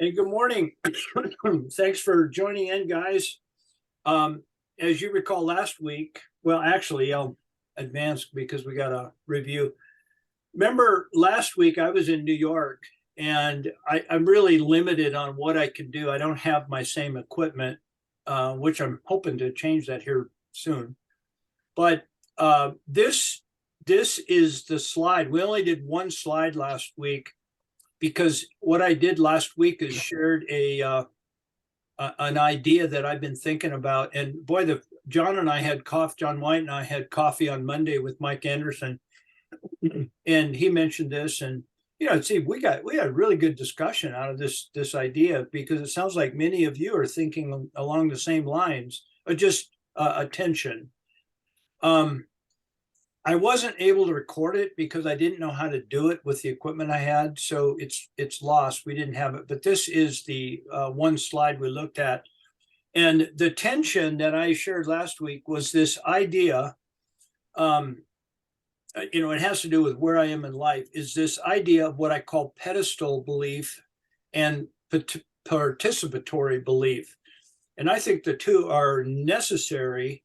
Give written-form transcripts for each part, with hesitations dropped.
Hey, good morning. Thanks for joining in, guys. As you recall last week, well, actually, I'll advance because we got a review. Remember last week I was in New York and I'm really limited on what I can do. I don't have my same equipment, which I'm hoping to change that here soon. But this is the slide. We only did one slide last week because what I did last week is shared an idea that I've been thinking about. And boy, John White and I had coffee on Monday with Mike Anderson, and he mentioned this, and see, we had a really good discussion out of this idea, because it sounds like many of you are thinking along the same lines, or just attention. I wasn't able to record it because I didn't know how to do it with the equipment I had, so it's lost. We didn't have it, but this is the one slide we looked at. And the tension that I shared last week was this idea, it has to do with where I am in life, is this idea of what I call pedestal belief and participatory belief. And I think the two are necessary.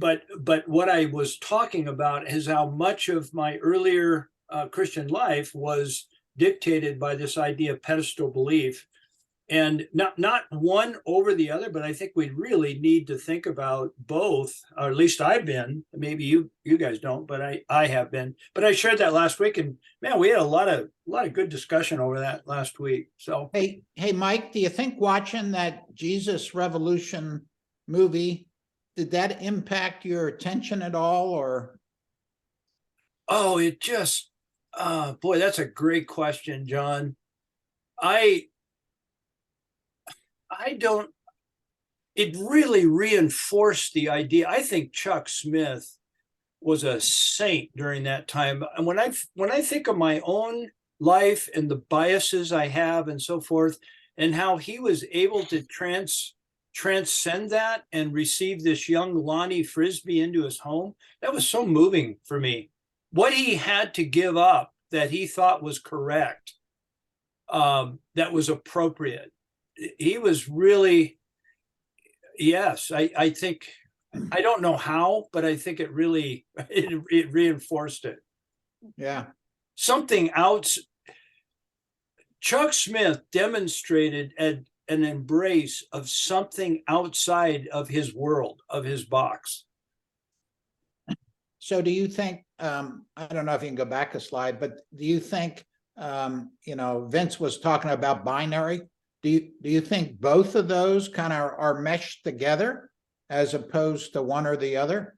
But what I was talking about is how much of my earlier Christian life was dictated by this idea of pedestal belief, and not one over the other, but I think we really need to think about both, or at least I've been. Maybe you guys don't, but I have been. But I shared that last week, and man, we had a lot of good discussion over that last week. So hey, Mike, do you think watching that Jesus Revolution movie, did that impact your attention at all, or? Oh, boy, that's a great question, John. I don't, it really reinforced the idea. I think Chuck Smith was a saint during that time. And when I think of my own life and the biases I have and so forth, and how he was able to transcend that and receive this young Lonnie Frisbee into his home, that was so moving for me. What he had to give up that he thought was correct, that was appropriate. He was really, yes, I think, I don't know how, but I think it really, it reinforced it. Yeah. Something else. Chuck Smith demonstrated an embrace of something outside of his world, of his box. So do you think, I don't know if you can go back a slide, but do you think, Vince was talking about binary. Do you think both of those kind of are meshed together as opposed to one or the other?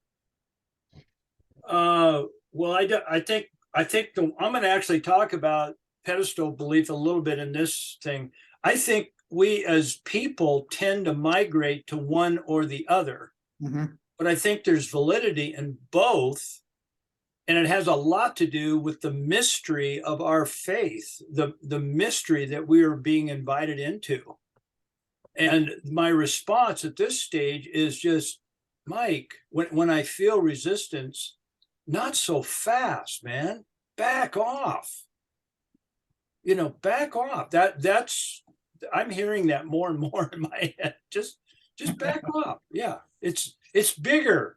Well, I think I'm going to actually talk about pedestal belief a little bit in this thing. I think we as people tend to migrate to one or the other, but I think there's validity in both. And it has a lot to do with the mystery of our faith, the mystery that we are being invited into. And my response at this stage is just, Mike, when I feel resistance, not so fast, man. Back off. Back off. That's I'm hearing that more and more in my head. Just back off. Yeah, it's bigger.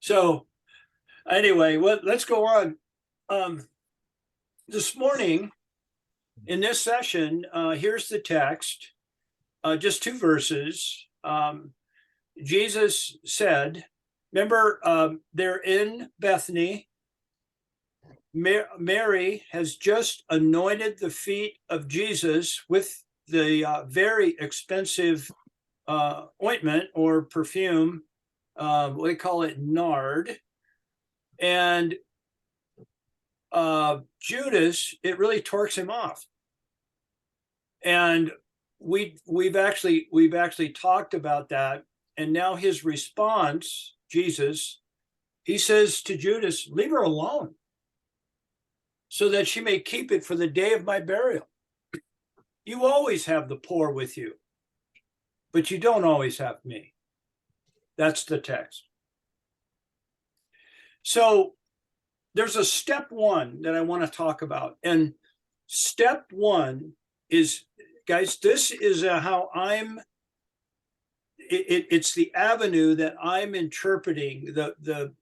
So anyway, let's go on. This morning in this session, here's the text, just two verses. Jesus said, remember, they're in Bethany. Mary has just anointed the feet of Jesus with the very expensive ointment or perfume. We call it nard. And Judas, it really torques him off. And we've actually talked about that. And now his response, Jesus, he says to Judas, leave her alone, so that she may keep it for the day of my burial. You always have the poor with you, but you don't always have me. That's the text. So there's a step one that I want to talk about. And Step one is, guys, this is how it's the avenue that I'm interpreting the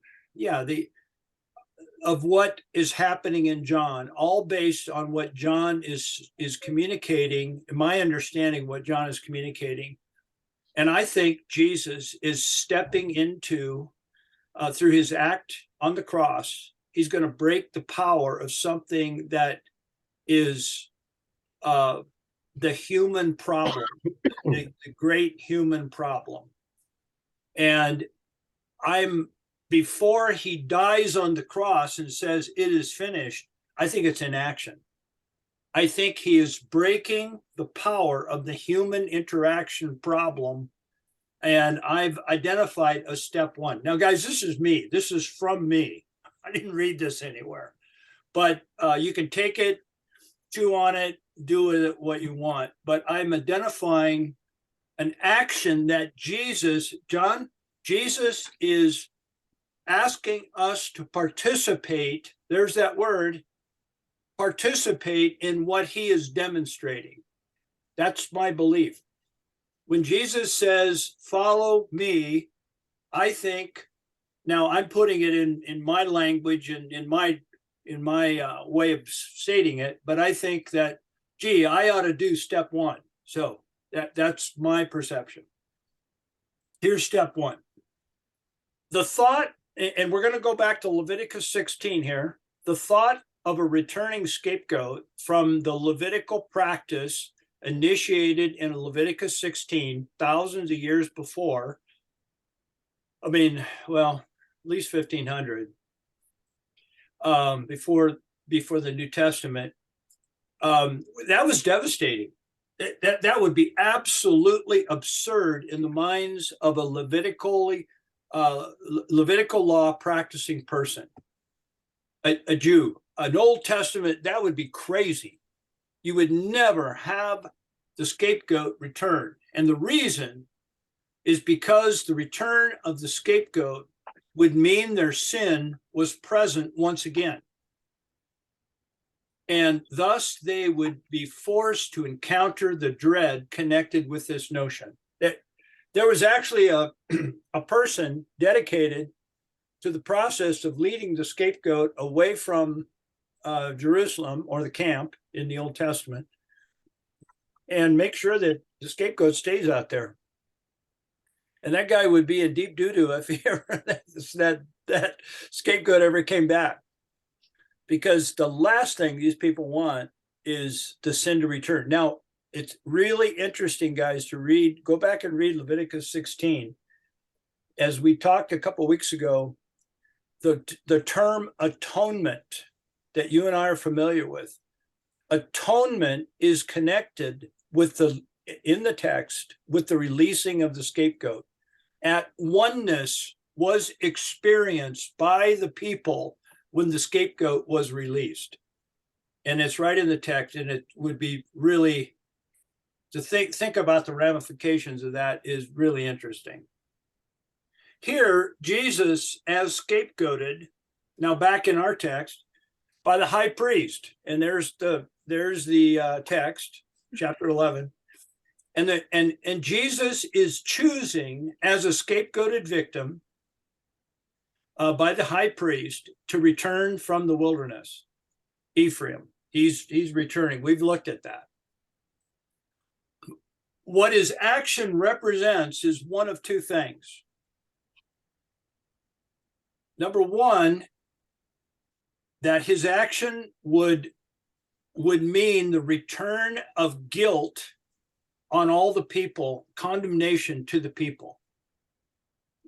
of what is happening in John, all based on what John is communicating, my understanding what John is communicating. And I think Jesus is stepping into, through his act on the cross, he's going to break the power of something that is the human problem, the great human problem. And before he dies on the cross and says, "It is finished," I think it's in action. I think he is breaking the power of the human interaction problem. And I've identified a step one. Now, guys, this is me. This is from me. I didn't read this anywhere. But you can take it, chew on it, do with it what you want. But I'm identifying an action that Jesus is asking us to participate. There's that word, participate in what he is demonstrating. That's my belief. When Jesus says, "Follow me," I think, now I'm putting it in my language and in my way of stating it, but I think that, gee, I ought to do step one. So that's my perception. Here's step one. The thought, and we're going to go back to Leviticus 16 here, the thought of a returning scapegoat from the Levitical practice initiated in Leviticus 16, thousands of years before. I mean, well, at least 1500, before the New Testament. That was devastating. That would be absolutely absurd in the minds of a Levitical law practicing person, a Jew, an Old Testament. That would be crazy. You would never have the scapegoat return. And the reason is because the return of the scapegoat would mean their sin was present once again. And thus they would be forced to encounter the dread connected with this notion. That there was actually a person dedicated to the process of leading the scapegoat away from Jerusalem, or the camp in the Old Testament, and make sure that the scapegoat stays out there. And that guy would be in deep doo-doo if he ever that scapegoat ever came back. Because the last thing these people want is the sin to return. Now, it's really interesting, guys, to go back and read Leviticus 16. As we talked a couple of weeks ago, the term atonement that you and I are familiar with, atonement is connected with in the text with the releasing of the scapegoat. At oneness was experienced by the people when the scapegoat was released. And it's right in the text, and it would be really, to think about the ramifications of that is really interesting. Here, Jesus, as scapegoated, now back in our text, by the high priest. And there's the text, chapter 11. And Jesus is choosing, as a scapegoated victim, by the high priest, to return from the wilderness. Ephraim, he's returning. We've looked at that. What his action represents is one of two things. Number one, that his action would mean the return of guilt on all the people, condemnation to the people.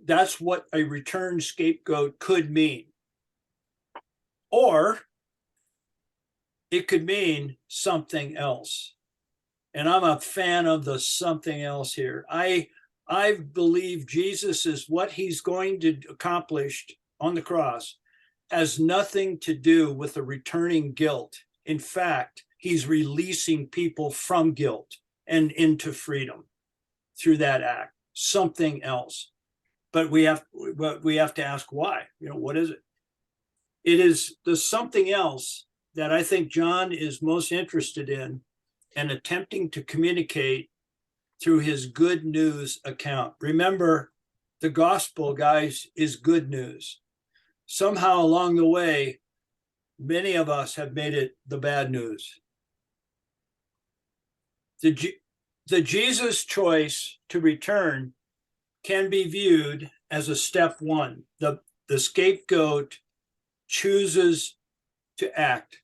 That's what a returned scapegoat could mean. Or it could mean something else. And I'm a fan of the something else here. I believe Jesus is what he's going to accomplish on the cross has nothing to do with the returning guilt. In fact, he's releasing people from guilt and into freedom through that act, something else. But we have to ask why. What is it? It is the something else that I think John is most interested in and attempting to communicate through his good news account. Remember, the gospel, guys, is good news. Somehow along the way, many of us have made it the bad news. The Jesus choice to return can be viewed as a step one. The scapegoat chooses to act.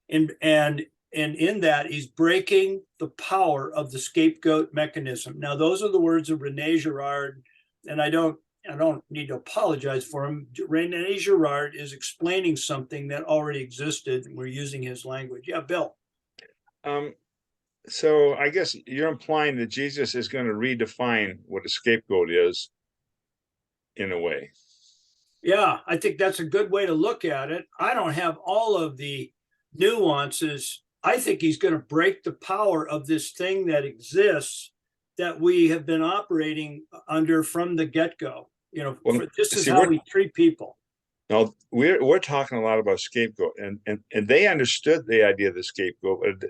And in that, he's breaking the power of the scapegoat mechanism. Now, those are the words of Rene Girard, and I don't need to apologize for him. Rene Girard is explaining something that already existed, and we're using his language. Yeah, Bill. So I guess you're implying that Jesus is going to redefine what a scapegoat is in a way. Yeah, I think that's a good way to look at it. I don't have all of the nuances. I think he's going to break the power of this thing that exists that we have been operating under from the get-go. You know, Well, this is see, how we treat people. Now we're talking a lot about scapegoat, and they understood the idea of the scapegoat,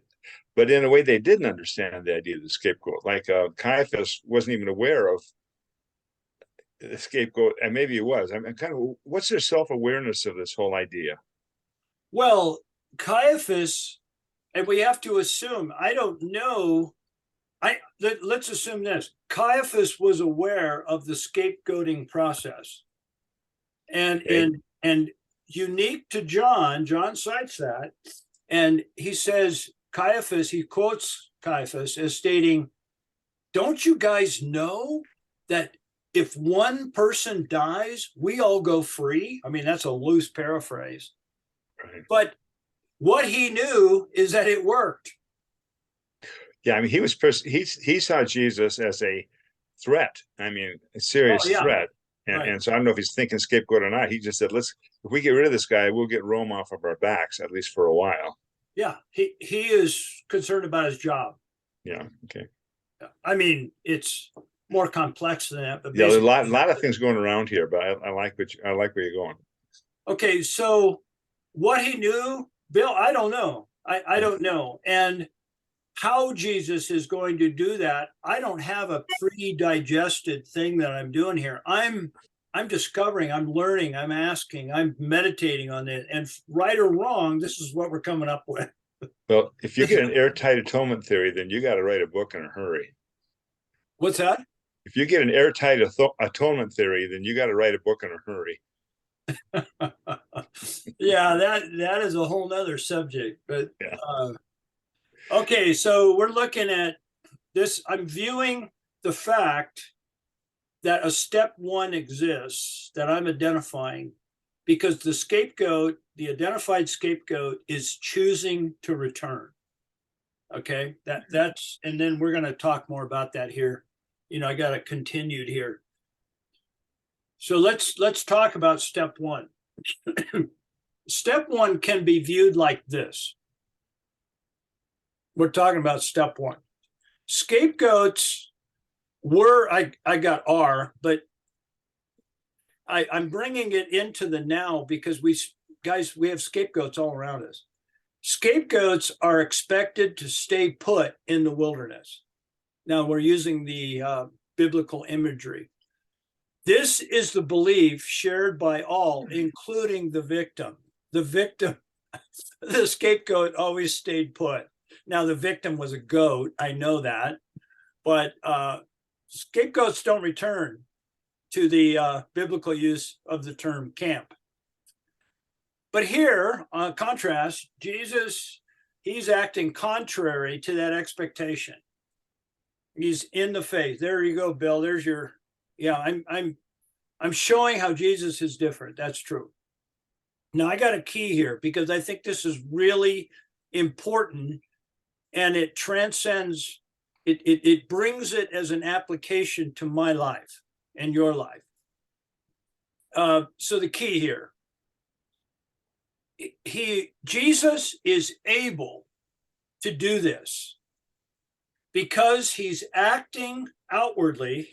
but in a way they didn't understand the idea of the scapegoat. Like Caiaphas wasn't even aware of the scapegoat, and maybe he was. I mean, kind of, what's their self-awareness of this whole idea? Well, Caiaphas, and we have to assume, I don't know. Let's assume this. Caiaphas was aware of the scapegoating process. And Okay. and unique to John cites that, and he says Caiaphas, he quotes Caiaphas as stating, "Don't you guys know that if one person dies, we all go free?" I mean, that's a loose paraphrase. Right. But what he knew is that it worked. Yeah, I mean, he saw Jesus as a threat. I mean, a serious threat. And so I don't know if he's thinking scapegoat or not. He just said, if we get rid of this guy, we'll get Rome off of our backs, at least for a while. Yeah, he is concerned about his job. Yeah, okay. I mean, it's more complex than that. But yeah, there's a lot of things going around here, but I like where you're going. Okay, so what he knew, Bill, I don't know. I don't know. And how Jesus is going to do that, I don't have a pre-digested thing that I'm doing here. I'm discovering, I'm learning, I'm asking, I'm meditating on it. And right or wrong, this is what we're coming up with. Well, if you get an airtight atonement theory, then you got to write a book in a hurry. What's that? If you get an airtight atonement theory, then you got to write a book in a hurry. Yeah, that is a whole nother subject. But yeah. Okay, so we're looking at this. I'm viewing the fact that a step one exists that I'm identifying because the scapegoat, the identified scapegoat, is choosing to return. Okay, that's, and then we're going to talk more about that here. You know, I got it continued here. So let's talk about step one. Step one can be viewed like this. We're talking about step one. Scapegoats were, I got R, but I'm bringing it into the now because we have scapegoats all around us. Scapegoats are expected to stay put in the wilderness. Now we're using the biblical imagery. This is the belief shared by all, including the victim. The victim, the scapegoat always stayed put. Now the victim was a goat, I know that, but scapegoats don't return to the biblical use of the term camp. But here, on contrast, Jesus, he's acting contrary to that expectation. He's in the faith. There you go, Bill. There's your, yeah, I'm showing how Jesus is different. That's true. Now I got a key here because I think this is really important and it transcends, it brings it as an application to my life and your life. So the key here, Jesus is able to do this because he's acting outwardly,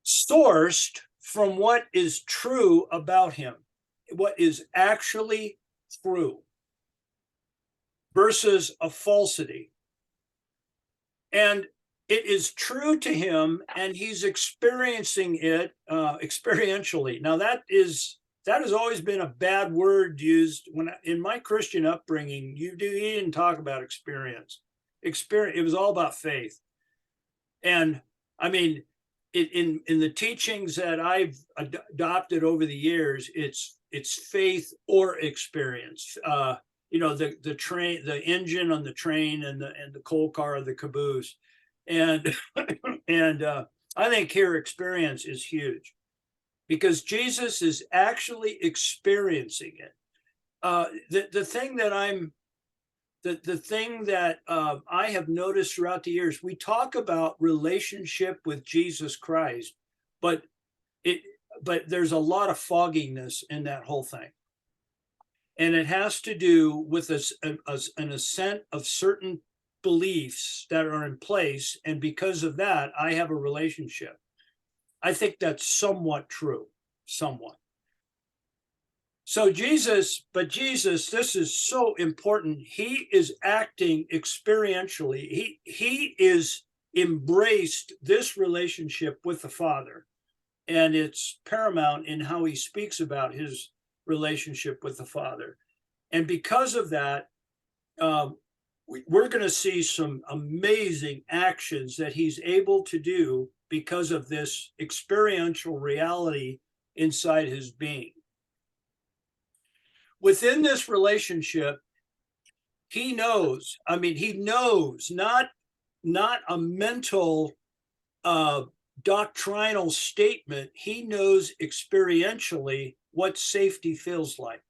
sourced from what is true about him. what is actually true versus a falsity. And it is true to him, and he's experiencing it experientially. Now that has always been a bad word used when in my Christian upbringing. You didn't talk about experience. It was all about faith. And I mean, in the teachings that I've adopted over the years, it's faith or experience. The train, the engine on the train, and the coal car or the caboose, and I think here experience is huge, because Jesus is actually experiencing it. The thing that I have noticed throughout the years, we talk about relationship with Jesus Christ, but there's a lot of fogginess in that whole thing. And it has to do with an assent of certain beliefs that are in place. And because of that, I have a relationship. I think that's somewhat true, somewhat. So Jesus, this is so important. He is acting experientially. He is embraced this relationship with the Father, and it's paramount in how he speaks about his relationship with the Father. And because of that, we're going to see some amazing actions that he's able to do because of this experiential reality inside his being. Within this relationship, he knows, not a mental doctrinal statement. He knows experientially what safety feels like.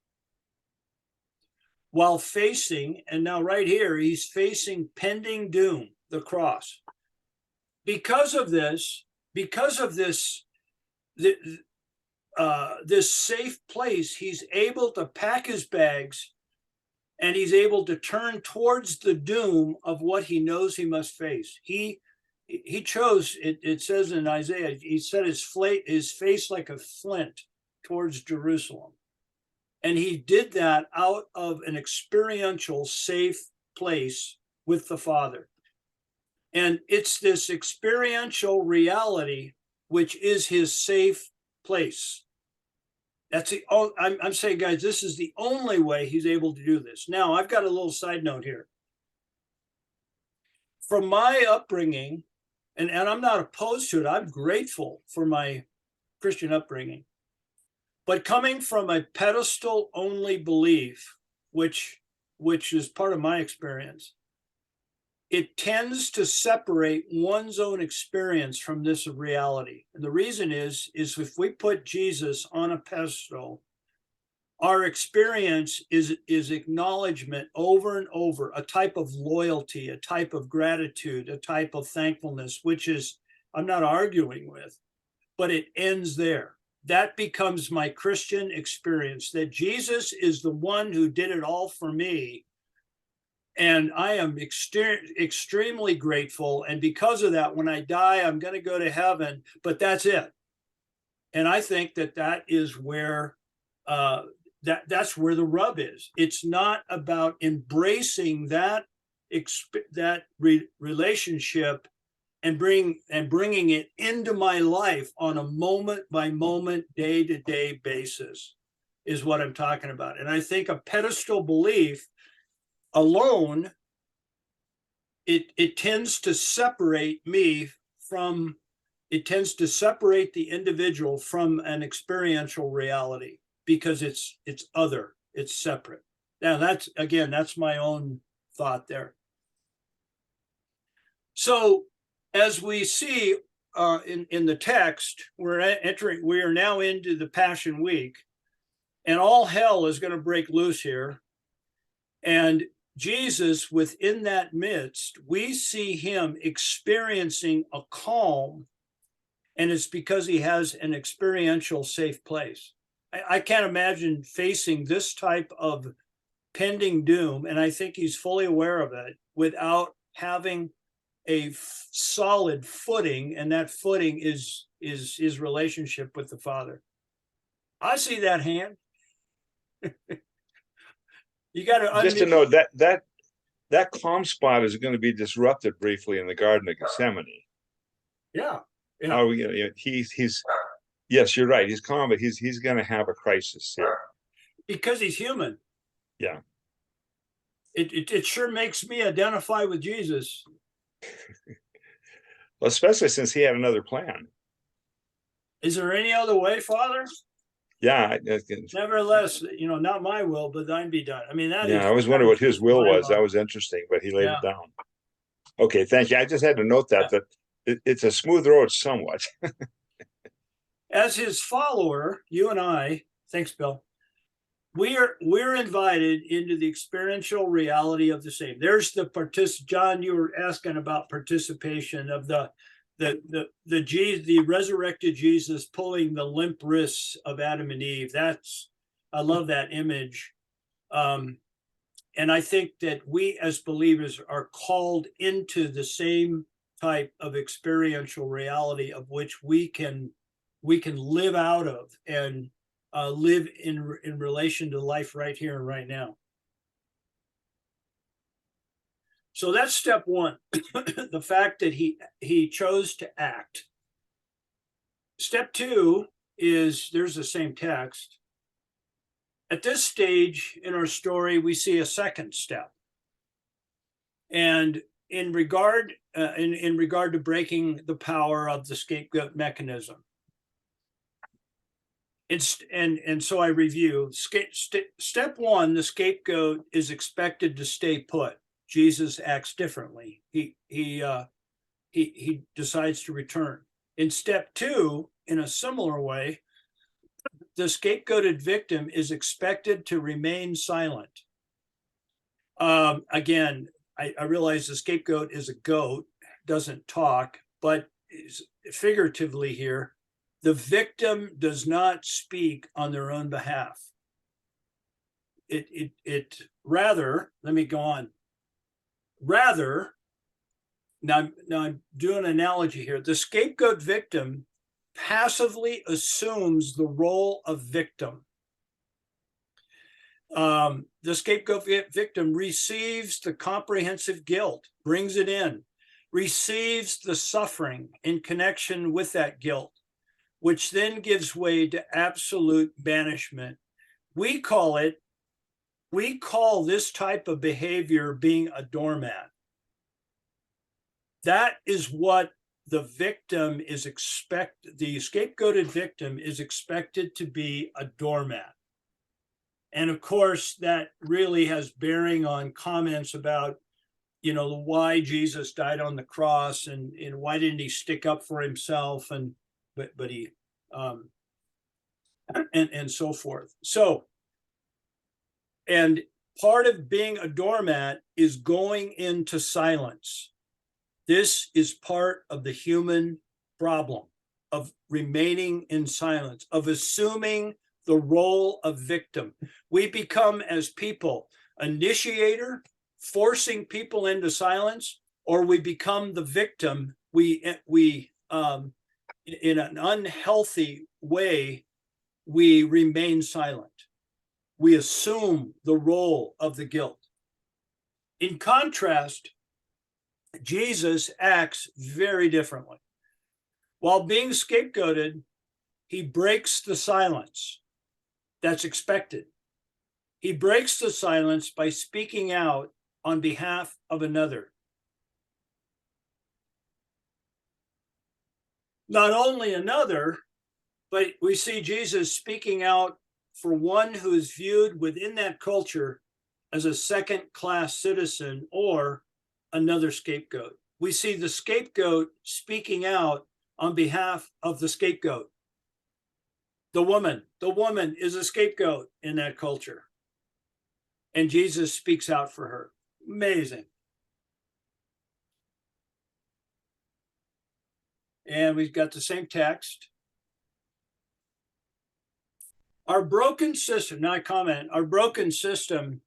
While facing, and now right here, he's facing pending doom, the cross. Because of this safe place, he's able to pack his bags, and he's able to turn towards the doom of what he knows he must face. He chose, it says in Isaiah, he set his face like a flint towards Jerusalem. And he did that out of an experiential, safe place with the Father. And it's this experiential reality which is his safe place. I'm saying, guys, this is the only way he's able to do this. Now, I've got a little side note here. From my upbringing, and I'm not opposed to it, I'm grateful for my Christian upbringing. But coming from a pedestal-only belief, which is part of my experience, it tends to separate one's own experience from this reality. And the reason is if we put Jesus on a pedestal, our experience is acknowledgement over and over, a type of loyalty, a type of gratitude, a type of thankfulness, which is, I'm not arguing with, but it ends there. That becomes my Christian experience, that Jesus is the one who did it all for me. And I am extremely grateful. And because of that, when I die, I'm going to go to heaven, but that's it. And I think that is where that's where the rub is. It's not about embracing that relationship and bringing it into my life on a moment by moment, day to day basis is what I'm talking about. And I think a pedestal belief alone, it tends to separate me from, it tends to separate the individual from an experiential reality, because it's other, it's separate. Now that's my own thought there. So as we see in the text, we are now into the Passion Week, and all hell is going to break loose here. And Jesus, within that midst, we see him experiencing a calm, and it's because he has an experiential safe place. I can't imagine facing this type of pending doom, and I think he's fully aware of it, without having a solid footing, and that footing is his relationship with the Father. I see that hand. You got to Just to know that calm spot is going to be disrupted briefly in the Garden of Gethsemane. Yeah. Yeah. Oh, he's yes, you're right. He's calm, but he's going to have a crisis here. Because he's human. Yeah. It sure makes me identify with Jesus. Well, especially since he had another plan. Is there any other way, Father? Yeah. Nevertheless, not my will, but thine be done. I mean, that is. Yeah, I always wondered what his will was. That mind-boggling. was interesting, but he laid Yeah. it down. Okay, thank you. I just had to note that it's a smooth road somewhat. As his follower, you and I, thanks, Bill, we're invited into the experiential reality of the same. There's the John, you were asking about participation of the resurrected Jesus pulling the limp wrists of Adam and Eve. I love that image. And I think that we as believers are called into the same type of experiential reality of which we can live out of and live in relation to life right here and right now. So that's step one, the fact that he chose to act. Step two is, there's the same text. At this stage in our story, we see a second step. And in regard to breaking the power of the scapegoat mechanism. And so I review. Step one, the scapegoat is expected to stay put. Jesus acts differently. He decides to return. In step two, in a similar way, the scapegoated victim is expected to remain silent. Again, I realize the scapegoat is a goat, doesn't talk, but figuratively here, the victim does not speak on their own behalf. It rather, let me go on. Rather, now I'm doing an analogy here. The scapegoat victim passively assumes the role of victim. The scapegoat victim receives the comprehensive guilt, brings it in, receives the suffering in connection with that guilt, which then gives way to absolute banishment. We call this type of behavior being a doormat. That is what the victim is the scapegoated victim is expected to be, a doormat. And of course, that really has bearing on comments about, why Jesus died on the cross and why didn't he stick up for himself, but he and so forth. So, and part of being a doormat is going into silence. This is part of the human problem of remaining in silence, of assuming the role of victim. We become, as people, initiator, forcing people into silence, or we become the victim. We in an unhealthy way, we remain silent. We assume the role of the guilt. In contrast, Jesus acts very differently. While being scapegoated, he breaks the silence. That's expected. He breaks the silence by speaking out on behalf of another. Not only another, but we see Jesus speaking out for one who is viewed within that culture as a second-class citizen or another scapegoat. We see the scapegoat speaking out on behalf of the scapegoat. The woman is a scapegoat in that culture. And Jesus speaks out for her. Amazing. And we've got the same text. Our broken system, now I comment, our broken system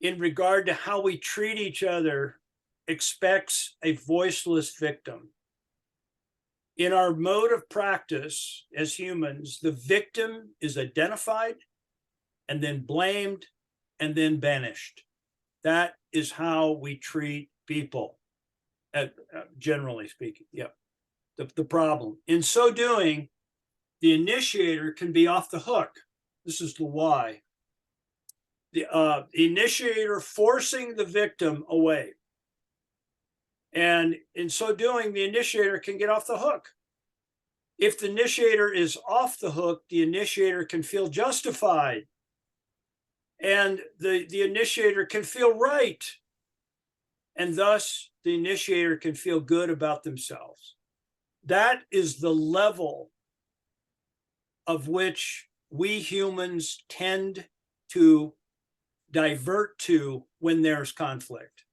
in regard to how we treat each other expects a voiceless victim. In our mode of practice as humans, the victim is identified and then blamed, and then banished. That is how we treat people, generally speaking. Yep. The problem. In so doing, the initiator can be off the hook. This is the why. The initiator forcing the victim away. And in so doing, the initiator can get off the hook. If the initiator is off the hook, the initiator can feel justified. And the initiator can feel right. And thus, the initiator can feel good about themselves. That is the level of which we humans tend to divert to when there's conflict.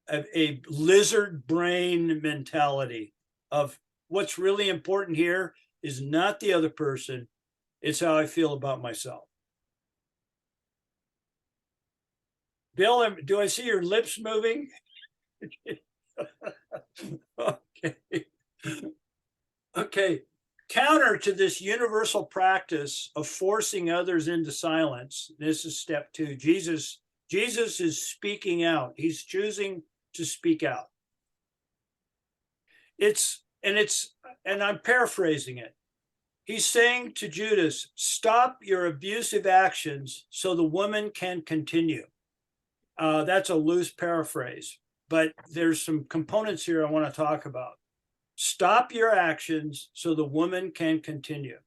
A lizard brain mentality of what's really important here is not the other person, it's how I feel about myself. Bill, do I see your lips moving? Okay. Okay. Counter to this universal practice of forcing others into silence, this is step 2. Jesus is speaking out. He's choosing to speak out. And I'm paraphrasing it. He's saying to Judas, stop your abusive actions so the woman can continue. That's a loose paraphrase, but there's some components here I want to talk about. Stop your actions so the woman can continue.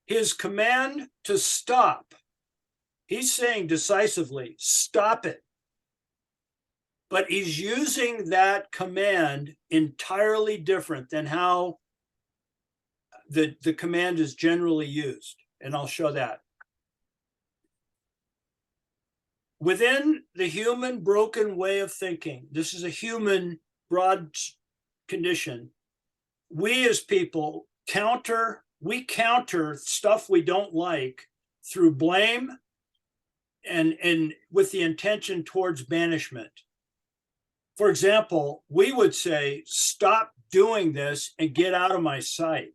His command to stop, he's saying decisively, stop it. But he's using that command entirely different than how the command is generally used. And I'll show that. Within the human broken way of thinking, this is a human broad condition. We as people counter stuff we don't like through blame and with the intention towards banishment. For example, we would say, stop doing this and get out of my sight.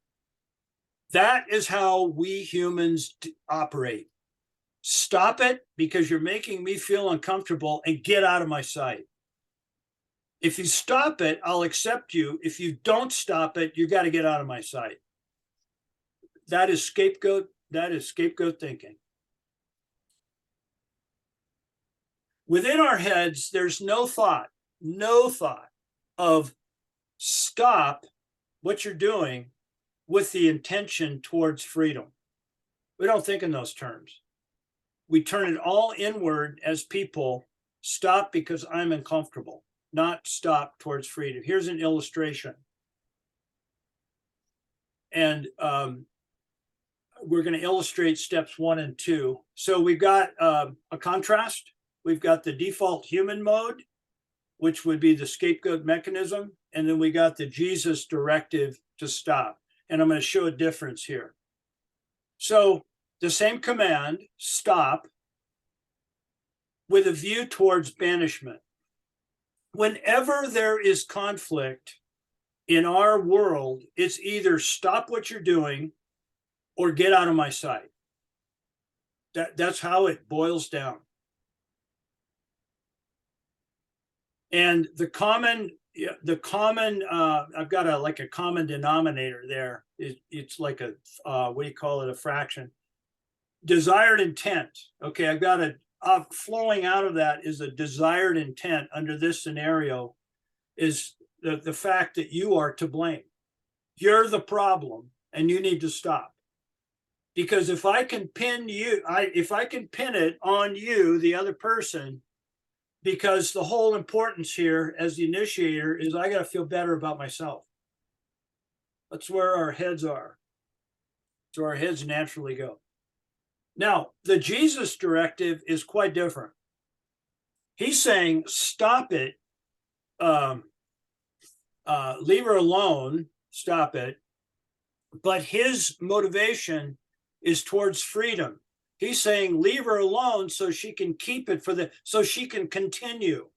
That is how we humans operate. Stop it because you're making me feel uncomfortable and get out of my sight. If you stop it, I'll accept you. If you don't stop it, you got to get out of my sight. That is scapegoat thinking. Within our heads, there's no thought of stop what you're doing with the intention towards freedom. We don't think in those terms. We turn it all inward as people. Stop because I'm uncomfortable, not stop towards freedom. Here's an illustration. And we're going to illustrate steps 1 and 2. So we've got a contrast. We've got the default human mode, which would be the scapegoat mechanism. And then we got the Jesus directive to stop. And I'm going to show a difference here. So the same command, stop, with a view towards banishment. Whenever there is conflict in our world, it's either stop what you're doing or get out of my sight. That's how it boils down. And the common, I've got a common denominator there. It's like a, what do you call it? A fraction. Desired intent. Okay, I've got flowing out of that is a desired intent under this scenario is the fact that you are to blame. You're the problem and you need to stop. Because if I can pin it on you, the other person, because the whole importance here as the initiator is I got to feel better about myself. That's where our heads are. So our heads naturally go. Now, the Jesus directive is quite different. He's saying, stop it, leave her alone, stop it. But his motivation is towards freedom. He's saying, leave her alone so she can keep it so she can continue.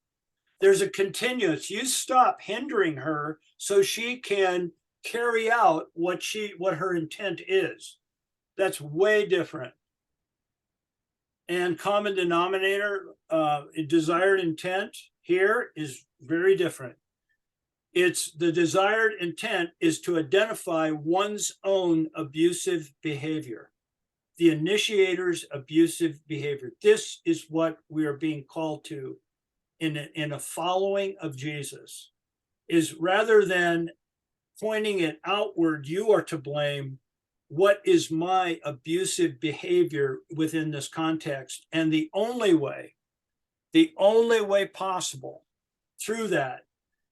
There's a continuance. You stop hindering her so she can carry out what her intent is. That's way different. and common denominator, desired intent here is very different. It's the desired intent is to identify one's own abusive behavior, the initiator's abusive behavior. This is what we are being called to in a following of Jesus, is rather than pointing it outward, you are to blame. What is my abusive behavior within this context? And the only way possible through that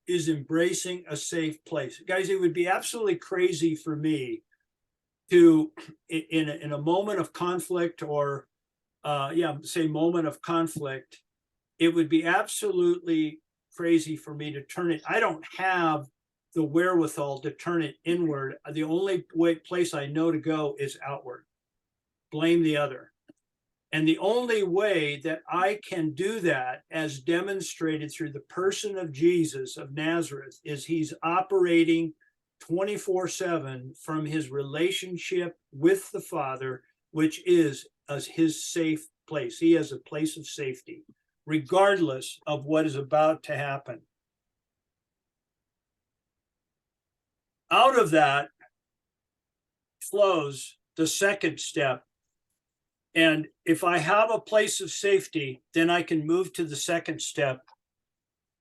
is embracing a safe place. Guys, it would be absolutely crazy for me to, in a moment of conflict, or moment of conflict, it would be absolutely crazy for me to turn it. I don't have the wherewithal to turn it inward. The only place I know to go is outward. Blame the other. And the only way that I can do that, as demonstrated through the person of Jesus of Nazareth, is he's operating 24/7 from his relationship with the Father, which is as his safe place. He has a place of safety, regardless of what is about to happen. Out of that flows the second step. And if I have a place of safety, then I can move to the second step.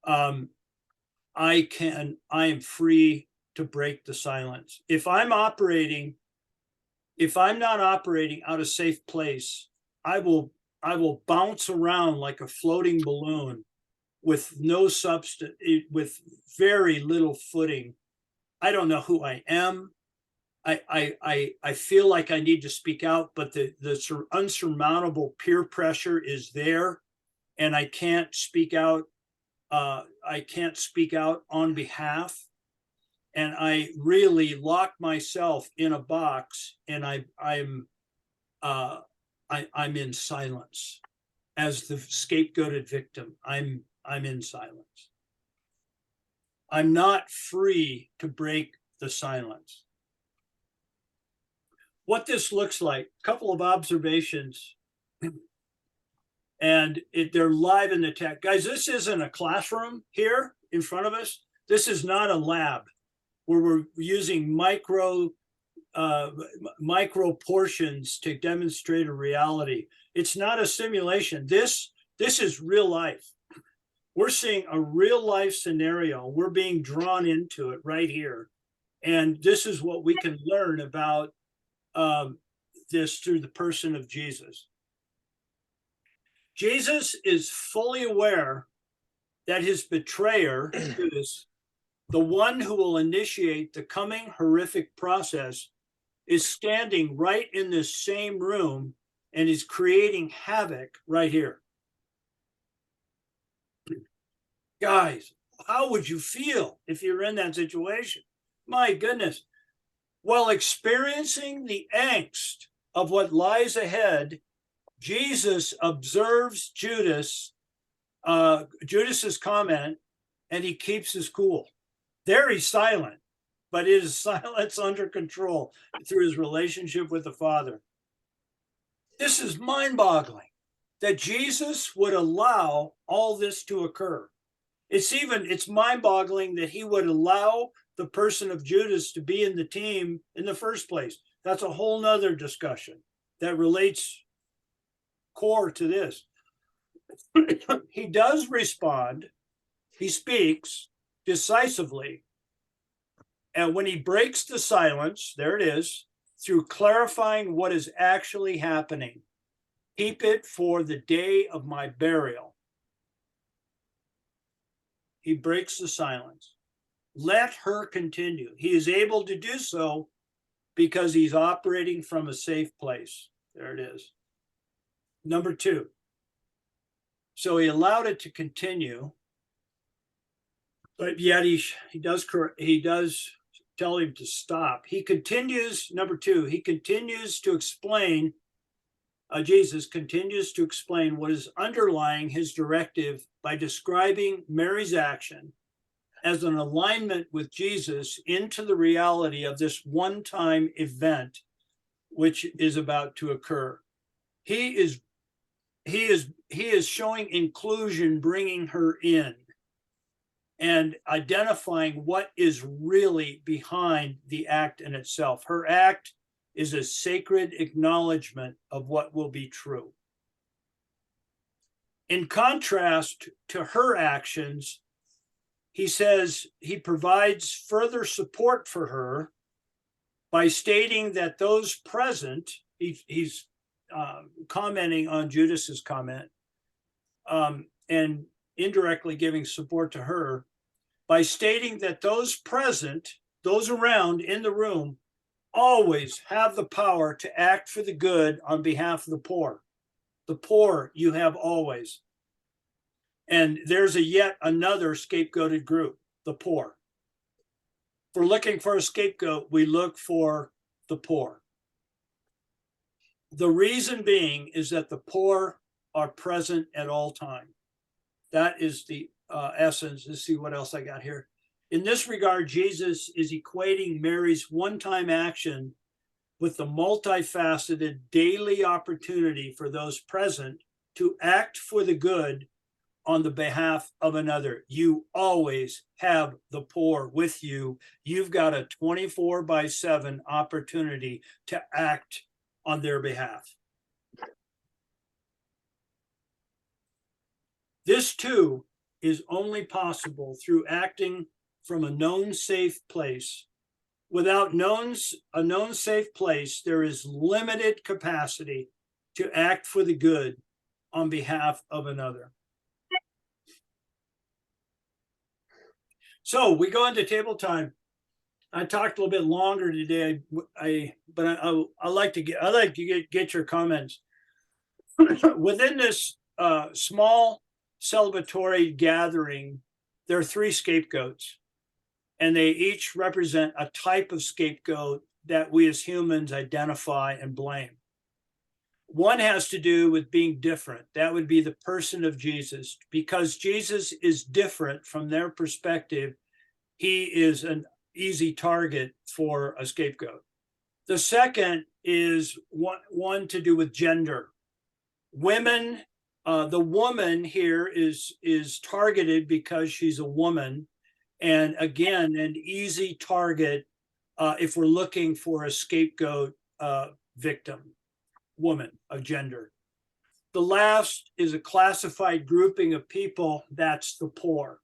I am free to break the silence. If I'm not operating out of safe place, I will bounce around like a floating balloon with no substance, with very little footing. I don't know who I am. I feel like I need to speak out, but the unsurmountable peer pressure is there, and I can't speak out. I can't speak out on behalf, and I really lock myself in a box, and I'm in silence as the scapegoated victim. I'm in silence. I'm not free to break the silence. What this looks like, a couple of observations, and they're live in the text. Guys, this isn't a classroom here in front of us. This is not a lab where we're using micro portions to demonstrate a reality. It's not a simulation. This is real life. We're seeing a real life scenario. We're being drawn into it right here. And this is what we can learn about this through the person of Jesus. Jesus is fully aware that his betrayer, Judas, the one who will initiate the coming horrific process, is standing right in this same room and is creating havoc right here. Guys, how would you feel if you're in that situation? My goodness. While experiencing the angst of what lies ahead, Jesus observes Judas's comment, and he keeps his cool. There he's silent, but it is silence under control through his relationship with the Father. This is mind-boggling that Jesus would allow all this to occur. It's mind-boggling that he would allow the person of Judas to be in the team in the first place. That's a whole nother discussion that relates core to this. He does respond. He speaks decisively. And when he breaks the silence, there it is, through clarifying what is actually happening. Keep it for the day of my burial. He breaks the silence. Let her continue. He is able to do so because he's operating from a safe place. There it is. Number two. So he allowed it to continue, but yet he does tell him to stop. He continues, number two, he continues to explain, Jesus continues to explain what is underlying his directive by describing Mary's action as an alignment with Jesus into the reality of this one-time event which is about to occur. He is he is showing inclusion, bringing her in and identifying what is really behind the act in itself. Her act is a sacred acknowledgement of what will be true. In contrast to her actions, he says he provides further support for her by stating that those present, he's commenting on Judas's comment, and indirectly giving support to her by stating that those present, those around in the room, always have the power to act for the good on behalf of the poor. The poor you have always. And there's yet another scapegoated group, the poor. If we're looking for a scapegoat, we look for the poor. The reason being is that the poor are present at all times. That is the essence. Let's see what else I got here. In this regard, Jesus is equating Mary's one-time action with the multifaceted daily opportunity for those present to act for the good on the behalf of another. You always have the poor with you. You've got a 24/7 opportunity to act on their behalf. This too is only possible through acting from a known safe place. Without a known safe place, there is limited capacity to act for the good on behalf of another. So we go into table time. I talked a little bit longer today, but I like to get your comments. Within this small celebratory gathering, there are 3 scapegoats, and they each represent a type of scapegoat that we as humans identify and blame. One has to do with being different. That would be the person of Jesus. Because Jesus is different from their perspective, he is an easy target for a scapegoat. The second is one to do with gender. Women, the woman here is targeted because she's a woman. And again, an easy target if we're looking for a scapegoat victim, woman of gender. The last is a classified grouping of people, that's the poor.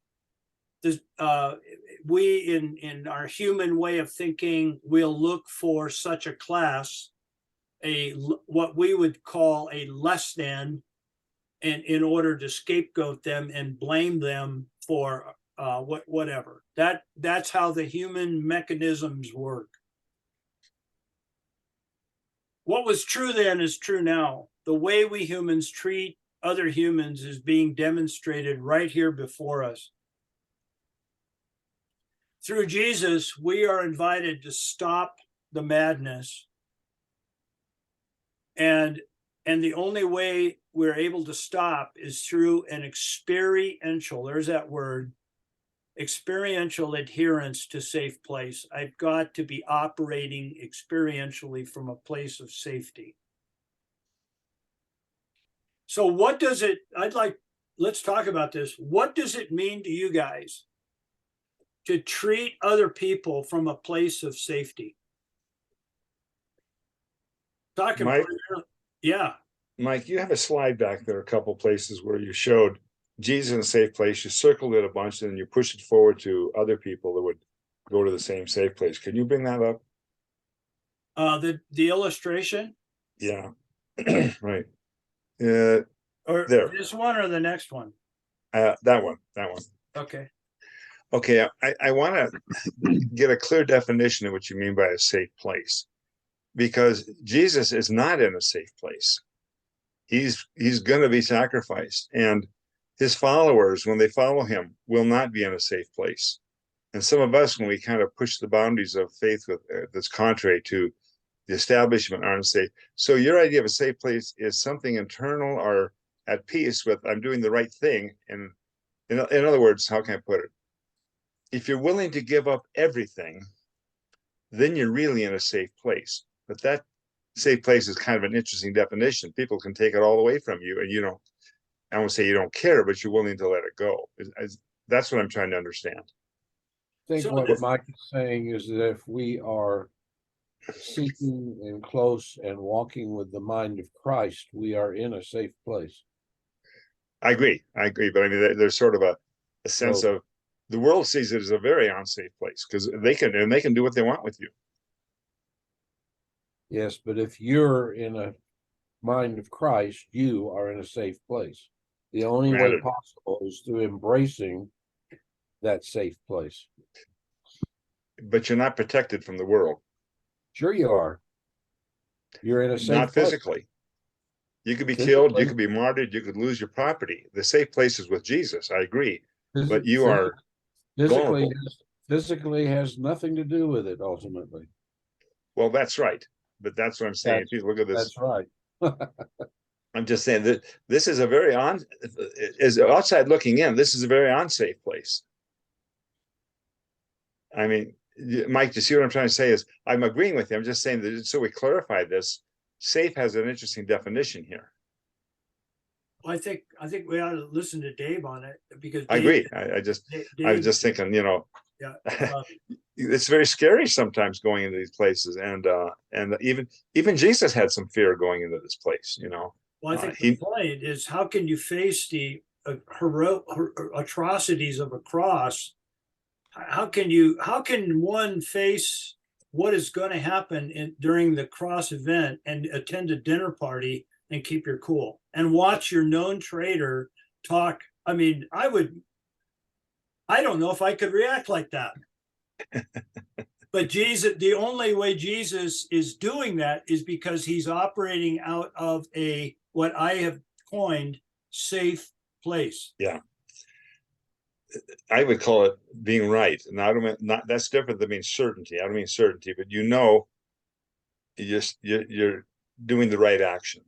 We, in our human way of thinking, will look for such a class, what we would call a less than, and in order to scapegoat them and blame them for whatever. That's how the human mechanisms work. What was true then is true now. The way we humans treat other humans is being demonstrated right here before us. Through Jesus, we are invited to stop the madness. And the only way we're able to stop is through an experiential, there's that word, experiential adherence to safe place. I've got to be operating experientially from a place of safety. So what does it, let's talk about this. What does it mean to you guys to treat other people from a place of safety? Talking Mike, yeah. Mike, you have a slide back there, a couple places where you showed Jesus in a safe place. You circled it a bunch, and then you pushed it forward to other people that would go to the same safe place. Can you bring that up? The illustration? Yeah. Right. Or there. This one or the next one? That one. Okay. Okay, I want to get a clear definition of what you mean by a safe place, because Jesus is not in a safe place. He's going to be sacrificed, and his followers, when they follow him, will not be in a safe place. And some of us, when we kind of push the boundaries of faith with that's contrary to the establishment, aren't safe. So your idea of a safe place is something internal or at peace with, I'm doing the right thing. And in other words, how can I put it? If you're willing to give up everything, then you're really in a safe place. But safe place is kind of an interesting definition. People can take it all away from you, and you don't. I won't say you don't care, but you're willing to let it go. That's what I'm trying to understand. I think So what if- Mike is saying is that if we are seeking and close and walking with the mind of Christ, we are in a safe place. I agree, but I mean, there's sort of a sense So- of the world sees it as a very unsafe place because they can do what they want with you. Yes, but if you're in a mind of Christ, you are in a safe place. The only way Granted. possible is through embracing that safe place. But you're not protected from the world, Sure you are. You're in a safe not place. physically. You could be killed, you Physically. could be martyred, you could lose your property. The safe place is with Jesus. I agree, Phys- but you phys- are physically vulnerable. physically has nothing to do with it ultimately. Well, that's right. But that's what I'm saying. If you look at this, That's right. I'm just saying that this is a very as outside looking in, this is a very unsafe place. I mean, Mike, you see what I'm trying to say is I'm agreeing with you. I'm just saying that so we clarify this, safe has an interesting definition here. I think we ought to listen to Dave on it because I Dave, agree. I was Dave, just thinking, yeah, it's very scary sometimes going into these places, and even Jesus had some fear going into this place. well, I think the point is how can you face the atrocities of a cross? How can one face what is going to happen during the cross event and attend a dinner party and keep your cool and watch your known traitor talk? I mean, I don't know if I could react like that. But Jesus, the only way Jesus is doing that is because he's operating out of what I have coined safe place. Yeah. I would call it being right. And I don't mean that's different than being certainty. I don't mean certainty, but you're doing the right action.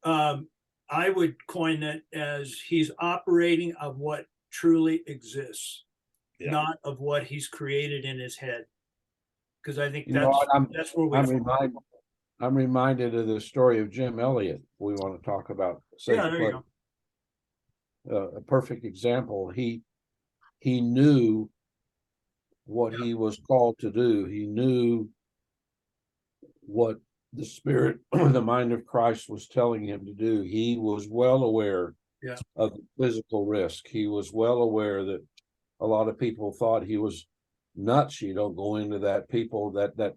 I would coin it as he's operating of what truly exists, not of what he's created in his head. Because I think that's where I'm reminded of the story of Jim Elliot. We want to talk about safe there you place. A perfect example. He knew what he was called to do. He knew what the Spirit, the mind of Christ was telling him to do. He was well aware of the physical risk. He was well aware that a lot of people thought he was nuts. You don't go into that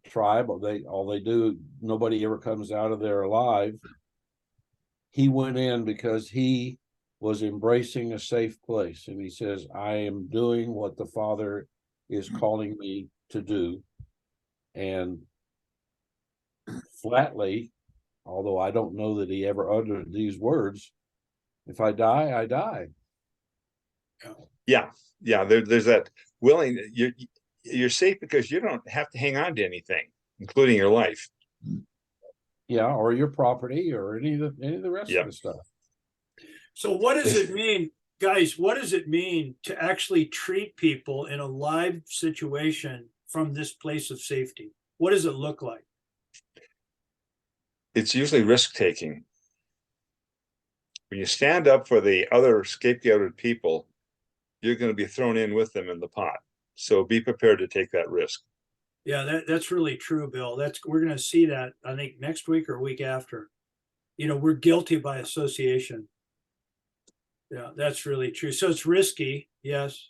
tribe. All they do, nobody ever comes out of there alive. He went in because he was embracing a safe place. And he says, I am doing what the Father is calling me to do. And flatly, although I don't know that he ever uttered these words, if I die, I die. Yeah. There's that willing. You're safe because you don't have to hang on to anything, including your life. Yeah, or your property, or any of the rest of the stuff. So what does it mean, guys? What does it mean to actually treat people in a live situation from this place of safety? What does it look like? It's usually risk taking. When you stand up for the other scapegoated people, you're going to be thrown in with them in the pot. So be prepared to take that risk. Yeah, that's really true, Bill. We're going to see that, I think, next week or week after. We're guilty by association. Yeah, that's really true. So it's risky, yes.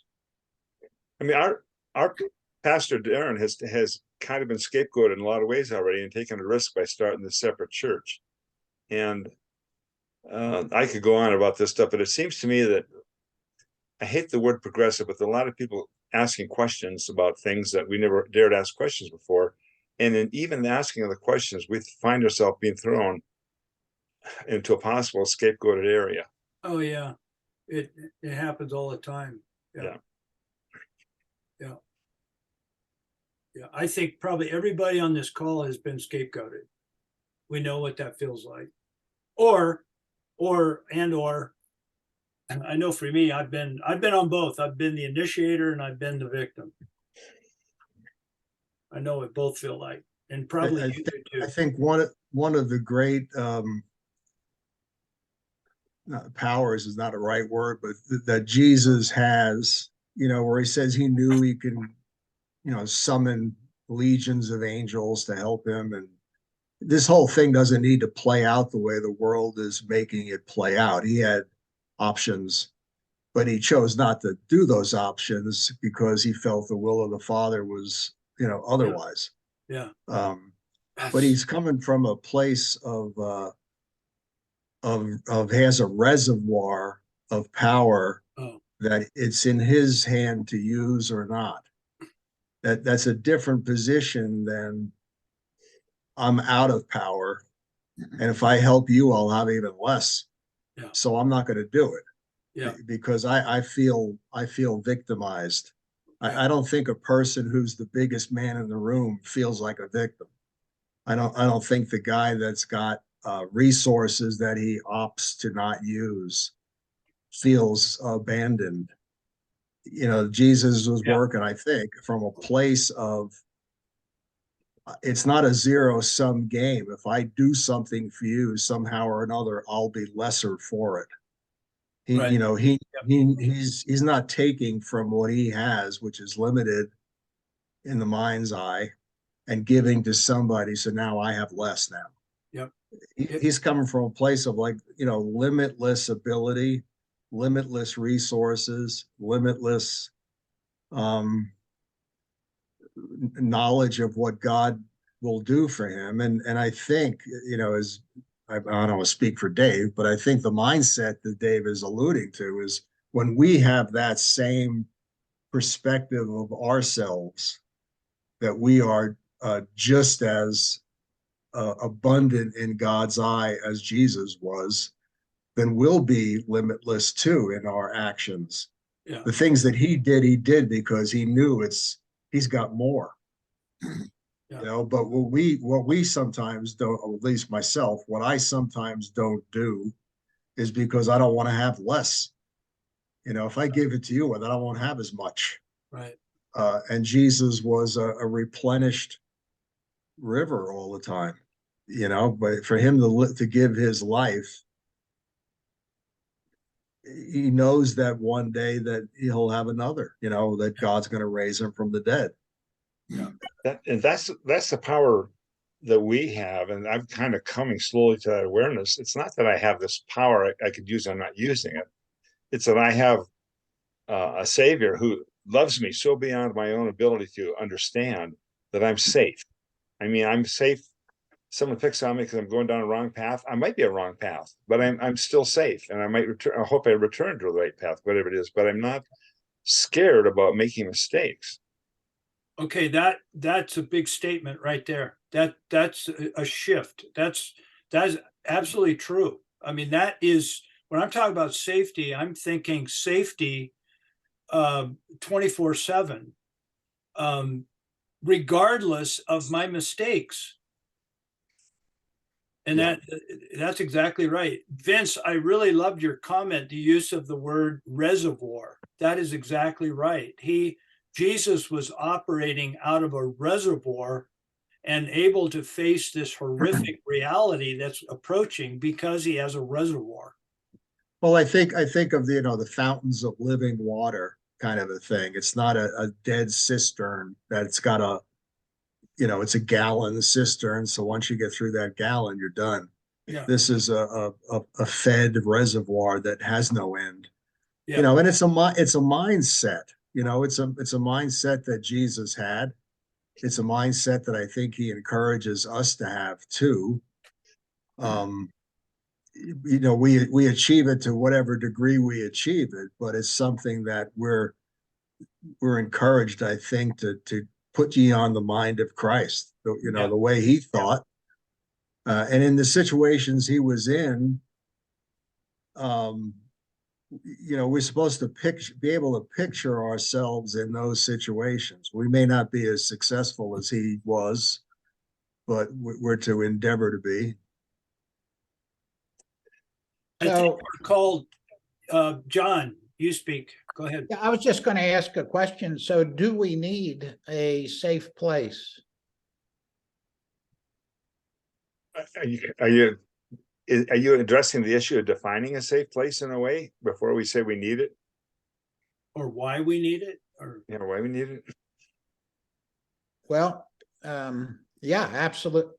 I mean, our pastor Darren has kind of been scapegoated in a lot of ways already and taken a risk by starting the separate church. And I could go on about this stuff, but it seems to me that I hate the word progressive, but there are a lot of people asking questions about things that we never dared ask questions before. And in even asking of the questions, we find ourselves being thrown into a possible scapegoated area. Oh yeah, it happens all the time. Yeah. I think probably everybody on this call has been scapegoated. We know what that feels like. Or I know for me, I've been on both. I've been the initiator and I've been the victim. I know what both feel like. And probably I you do too. think one of the great powers is not a right word, but that Jesus has, where he says he knew he can, summon legions of angels to help him. And this whole thing doesn't need to play out the way the world is making it play out. He had options, but he chose not to do those options because he felt the will of the Father was, otherwise. Yeah. But he's coming from a place of has a reservoir of power Oh, that it's in his hand to use or not. That's a different position than I'm out of power, and if I help you, I'll have even less. Yeah. So I'm not going to do it. yeah. Because I feel victimized. Yeah. I don't think a person who's the biggest man in the room feels like a victim. I don't think the guy that's got resources that he opts to not use feels abandoned. Jesus was Yeah. working, I think, from a place of it's not a zero-sum game. If I do something for you somehow or another, I'll be lesser for it. Right. He's not taking from what he has, which is limited in the mind's eye, and giving to somebody. So now I have less now. Yep. He's coming from a place of limitless ability, limitless resources, limitless knowledge of what God will do for him. And I think, as I don't want to speak for Dave, but I think the mindset that Dave is alluding to is when we have that same perspective of ourselves, that we are just as abundant in God's eye as Jesus was, then we'll be limitless too in our actions. Yeah. The things that he did because he knew he's got more. Yeah. But what we sometimes don't, or at least myself, what I sometimes don't do is because I don't want to have less. If I give it to you, then I won't have as much. Right. And Jesus was a replenished river all the time, but for him to give his life, he knows that one day that he'll have another, that God's going to raise him from the dead. Yeah. That's the power that we have. And I'm kind of coming slowly to that awareness. It's not that I have this power I could use, I'm not using it. It's that I have a savior who loves me so beyond my own ability to understand that I'm safe. I mean, I'm safe. Someone picks on me because I'm going down a wrong path. I might be a wrong path, but I'm still safe, and I might return. I hope I return to the right path, whatever it is. But I'm not scared about making mistakes. Okay, that's a big statement right there. That's a shift. That's absolutely true. I mean, that is when I'm talking about safety, I'm thinking safety 24/7, regardless of my mistakes. And that's exactly right. Vince, I really loved your comment, the use of the word reservoir. That is exactly right. Jesus was operating out of a reservoir and able to face this horrific reality that's approaching because he has a reservoir. Well, I think of the fountains of living water kind of a thing. It's not a dead cistern that's got it's a gallon cistern. So once you get through that gallon, you're done. Yeah. This is a fed reservoir that has no end. Yeah. And it's a mindset. It's a mindset that Jesus had. It's a mindset that I think he encourages us to have too. We achieve it to whatever degree we achieve it, but it's something that we're encouraged, I think, to put ye on the mind of Christ, the way he thought. And in the situations he was in, we're supposed to be able to picture ourselves in those situations. We may not be as successful as he was, but we're to endeavor to be. I think we're called, John, you speak. Go ahead. Yeah, I was just going to ask a question. So do we need a safe place? Are you addressing the issue of defining a safe place in a way before we say we need it? Or why we need it, or You know, why we need it? Well, yeah,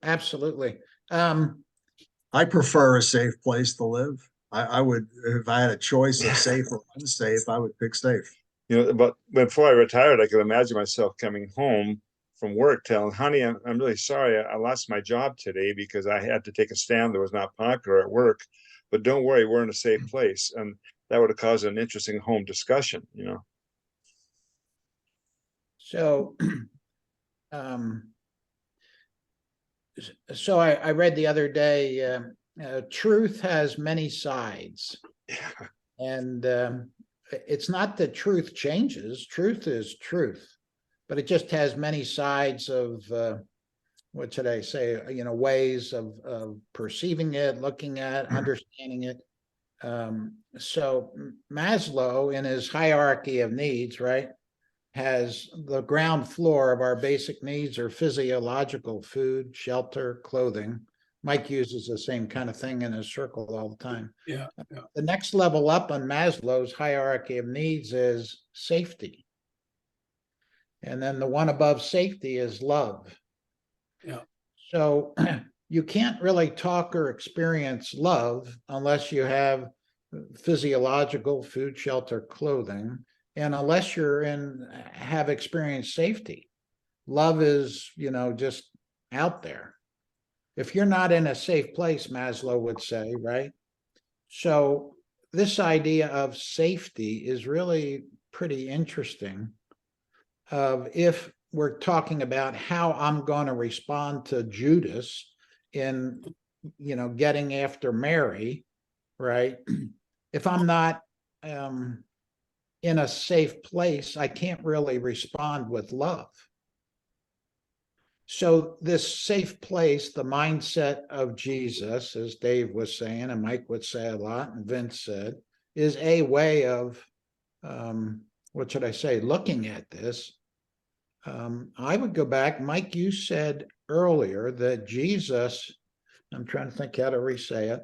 absolutely. I prefer a safe place to live. I would, if I had a choice of safe or unsafe, I would pick safe. You know, but before I retired, I could imagine myself coming home from work telling, honey, I'm really sorry. I lost my job today because I had to take a stand that was not popular at work. But don't worry, we're in a safe place. And that would have caused an interesting home discussion, you know. So, so I read the other day, truth has many sides. Yeah. And it's not that truth changes. Truth is truth, but it just has many sides of, what should I say, ways of perceiving it, looking at, understanding it. So Maslow, in his hierarchy of needs, right, has the ground floor of our basic needs are physiological: food, shelter, clothing. Mike uses the same kind of thing in his circle all the time. yeah. The next level up on Maslow's hierarchy of needs is safety. And then the one above safety is love. Yeah. So you can't really talk or experience love unless you have physiological: food, shelter, clothing, and unless have experienced safety. Love is, just out there. If you're not in a safe place, Maslow would say, right? So this idea of safety is really pretty interesting. If we're talking about how I'm going to respond to Judas in, getting after Mary, right? If I'm not in a safe place, I can't really respond with love. So this safe place, the mindset of Jesus, as Dave was saying, and Mike would say a lot, and Vince said, is a way of, what should I say, looking at this. I would go back, Mike, you said earlier that Jesus, I'm trying to think how to re-say it.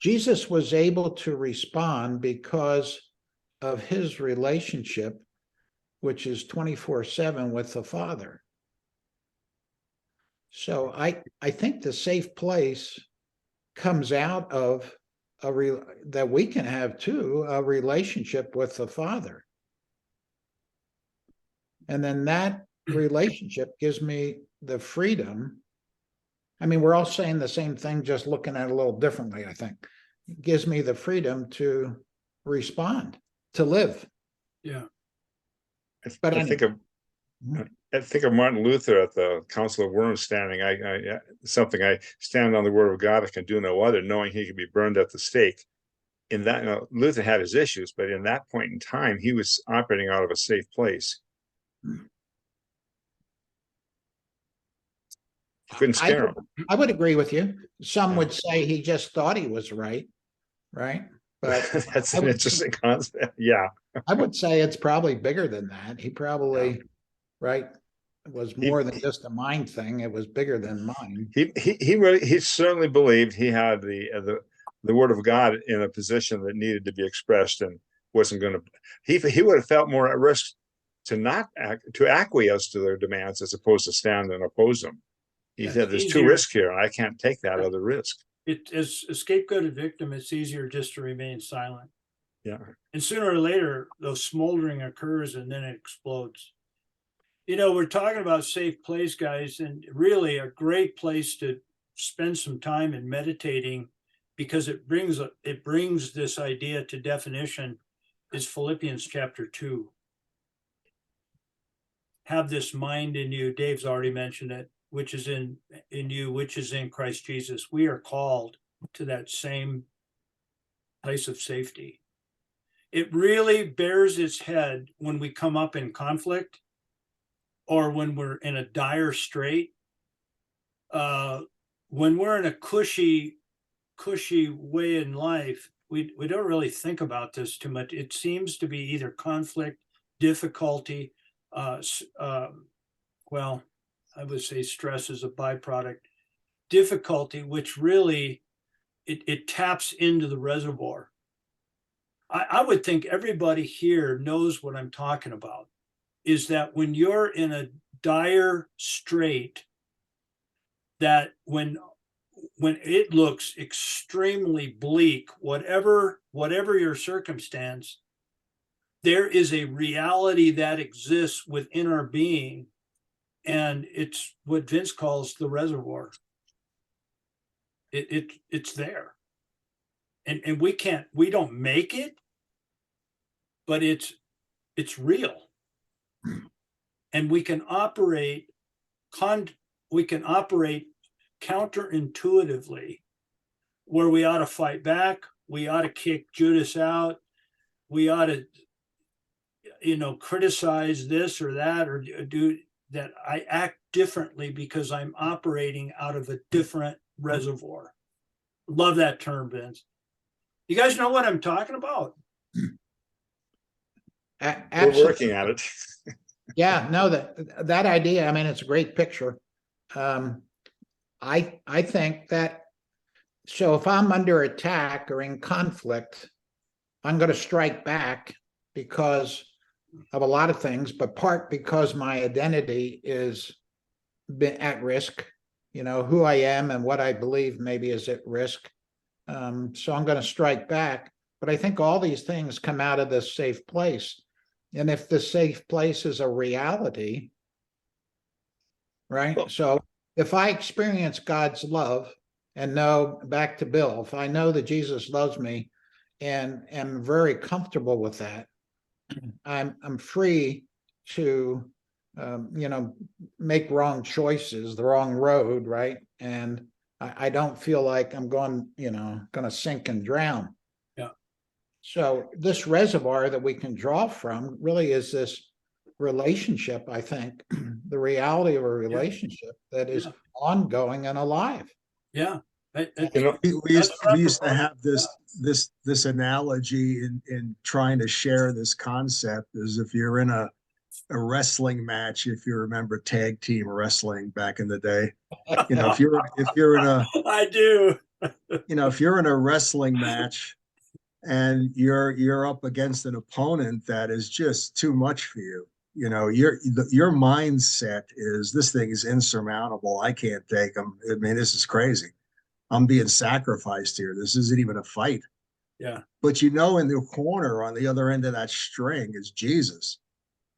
Jesus was able to respond because of his relationship, which is 24/7 with the Father. So I think the safe place comes out of that we can have too, a relationship with the Father. And then that relationship gives me the freedom. I mean, we're all saying the same thing, just looking at it a little differently, I think. It gives me the freedom to respond, to live. Yeah. But I think of Martin Luther at the Council of Worms standing. I stand on the word of God. I can do no other, knowing he could be burned at the stake. In that, Luther had his issues, but in that point in time, he was operating out of a safe place. You couldn't scare him. I would agree with you. Some would say he just thought he was right? But that's an interesting concept. Yeah. I would say it's probably bigger than that. He probably, right, was more than just a mind thing. It was bigger than mind. He certainly believed he had the word of God in a position that needed to be expressed and wasn't going to. He would have felt more at risk to acquiesce to their demands as opposed to stand and oppose them. He said, "There's two risks here. I can't take that other risk." As a scapegoated victim, it's easier just to remain silent. Yeah. And sooner or later, those smoldering occurs and then it explodes. We're talking about safe place, guys, and really a great place to spend some time in meditating, because it brings this idea to definition, is Philippians chapter 2. Have this mind in you. Dave's already mentioned it, which is in you, which is in Christ Jesus. We are called to that same place of safety. It really bears its head when we come up in conflict or when we're in a dire strait. When we're in a cushy way in life, we don't really think about this too much. It seems to be either conflict, difficulty, well, I would say stress is a byproduct. difficulty, which really it taps into the reservoir. I would think everybody here knows what I'm talking about, is that when you're in a dire strait, that when it looks extremely bleak, whatever your circumstance, there is a reality that exists within our being, and it's what Vince calls the reservoir. It's there, and we don't make it, but it's real, and we can operate counterintuitively, where we ought to fight back, we ought to kick Judas out, we ought to, criticize this or that, or do that. I act differently because I'm operating out of a different reservoir. Love that term, Vince. You guys know what I'm talking about? We're working at it. Yeah, no, that idea, I mean, it's a great picture. I think that, so if I'm under attack or in conflict, I'm going to strike back because of a lot of things, but part because my identity is at risk. Who I am and what I believe maybe is at risk. So I'm going to strike back. But I think all these things come out of this safe place. And if the safe place is a reality, right? So if I experience God's love and know, back to Bill, if I know that Jesus loves me and am very comfortable with that, I'm free to make wrong choices, the wrong road, right? And I don't feel like I'm going to sink and drown. Yeah. So this reservoir that we can draw from really is this relationship, I think, the reality of a relationship that is ongoing and alive. Yeah. We used to have this analogy in trying to share this concept, is if you're in a wrestling match, if you remember tag team wrestling back in the day, if you're in a I do. if you're in a wrestling match and you're up against an opponent that is just too much for you, your mindset is, this thing is insurmountable, I can't take them, I mean, this is crazy, I'm being sacrificed here, this isn't even a fight. Yeah. But in the corner on the other end of that string is Jesus.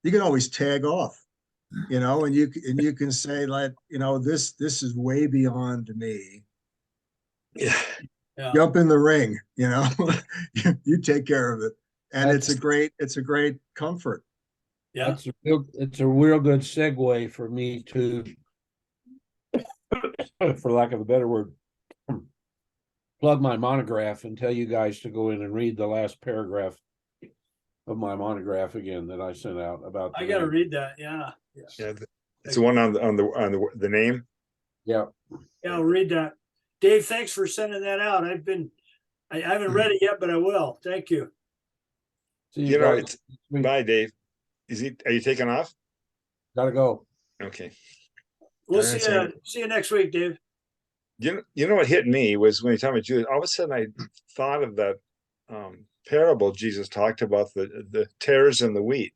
You can always tag off, and you can say, like, this is way beyond me. Yeah. Jump in the ring, you take care of it. And it's a great comfort. Yeah. It's a real good segue for me to, for lack of a better word, plug my monograph and tell you guys to go in and read the last paragraph of my monograph again that I sent out about. I got to read that. Yeah. Yeah. It's the one on the name. Yeah. Yeah. I'll read that. Dave, thanks for sending that out. I haven't read it yet, but I will. Thank you. It's bye, Dave. Are you taking off? Gotta go. Okay. We'll see you next week, Dave. You know what hit me was when you talked about Judas, all of a sudden I thought of that parable Jesus talked about, the tares and the wheat,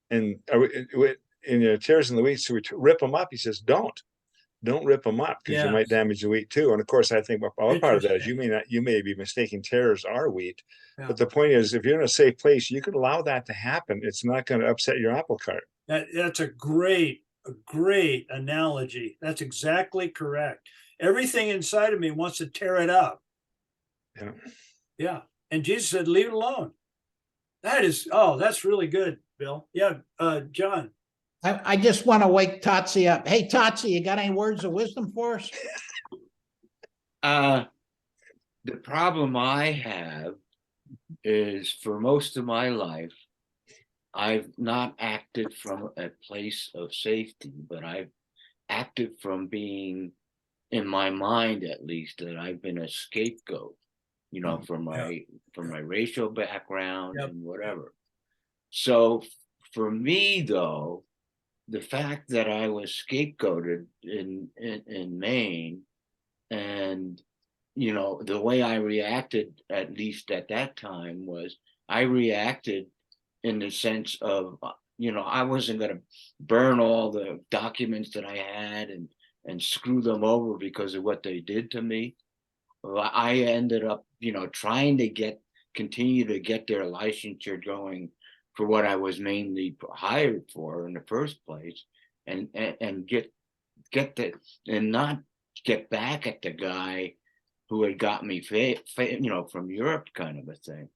and tares and the wheat, so we rip them up. He says, don't rip them up, because you might damage the wheat too. And of course, I think a part of that is you may be mistaking tares are wheat, but the point is, if you're in a safe place, you can allow that to happen. It's not going to upset your apple cart. That's a great analogy. That's exactly correct. Everything inside of me wants to tear it up. Yeah. Yeah. And Jesus said, leave it alone. That's really good, Bill. Yeah. John. I just want to wake Totsi up. Hey, Totsi, you got any words of wisdom for us? The problem I have is, for most of my life, I've not acted from a place of safety, but I've acted from being, in my mind at least, that I've been a scapegoat, from my racial background and whatever. So for me, though, the fact that I was scapegoated in Maine And, you know, the way I reacted, at least at that time, was I reacted in the sense of, you know, I wasn't going to burn all the documents that I had and screw them over because of what they did to me. I ended up, you know, trying to continue to get their licensure going for what I was mainly hired for in the first place, and get the and not get back at the guy who had got me, you know, from Europe, kind of a thing.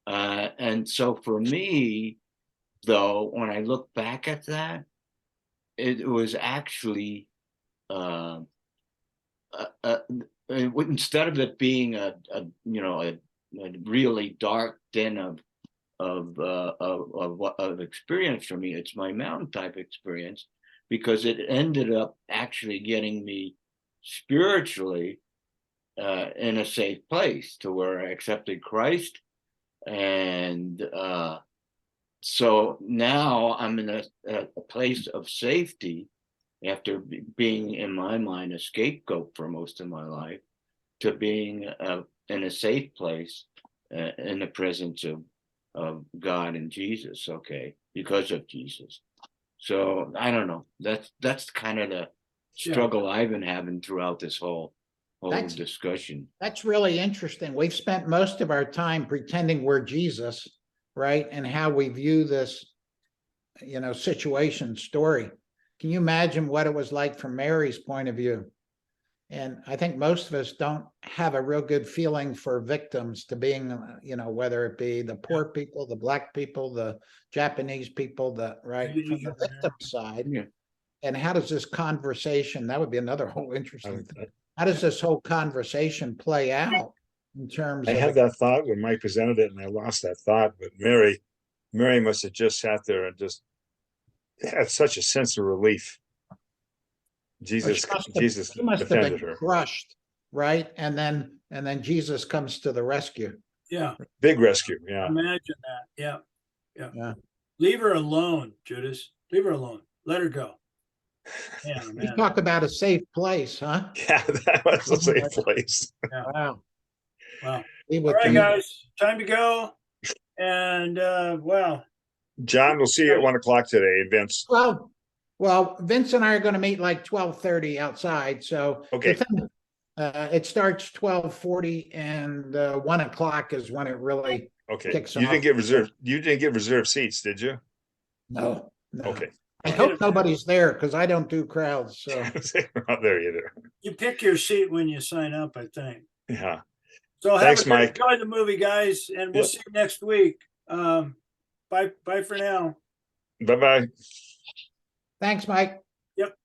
And so for me, though, when I look back at that, it was actually instead of it being a you know a really dark den of experience for me, it's my mountain type experience, because it ended up actually getting me spiritually in a safe place to where I accepted Christ. And so now I'm in a place of safety after being, in my mind, a scapegoat for most of my life, to being in a safe place in the presence of God and Jesus, okay, because of Jesus. So I don't know. That's kind of the struggle I've been having throughout this whole discussion. That's really interesting. We've spent most of our time pretending we're Jesus, right? And how we view this, you know, situation, story. Can you imagine what it was like from Mary's point of view? And I think most of us don't have a real good feeling for victims to being, you know, whether it be the poor people, the Black people, the Japanese people, right, from the victim side. Yeah. And how does this conversation, that would be another whole interesting thing. How does this whole conversation play out in terms I of? had that thought when Mike presented it, and I lost that thought. But Mary must have just sat there and just had such a sense of relief. Jesus She must have defended been her. crushed, right? And then Jesus comes to the rescue. Yeah. Big rescue. Yeah. Imagine that. Yeah. Yeah. Leave her alone, Judas. Leave her alone. Let her go. Yeah, You man. talk about a safe place, huh? Yeah, that was a safe place. Wow. Wow. Be All with right, you. guys. Time to go. And wow. John, we'll see you at 1 o'clock today, Vince. Well, Vince and I are going to meet like 12:30 outside. So Okay. It starts 12:40, and 1 o'clock is when it really Okay. kicks You off. didn't get reserved seats, did you? No. Okay. I hope nobody's there because I don't do crowds. So Not there either. You pick your seat when you sign up, I think. Yeah. So Thanks, Mike. enjoy the movie, guys, and we'll see you next week. Bye for now. Bye-bye. thanks, Mike. Yep.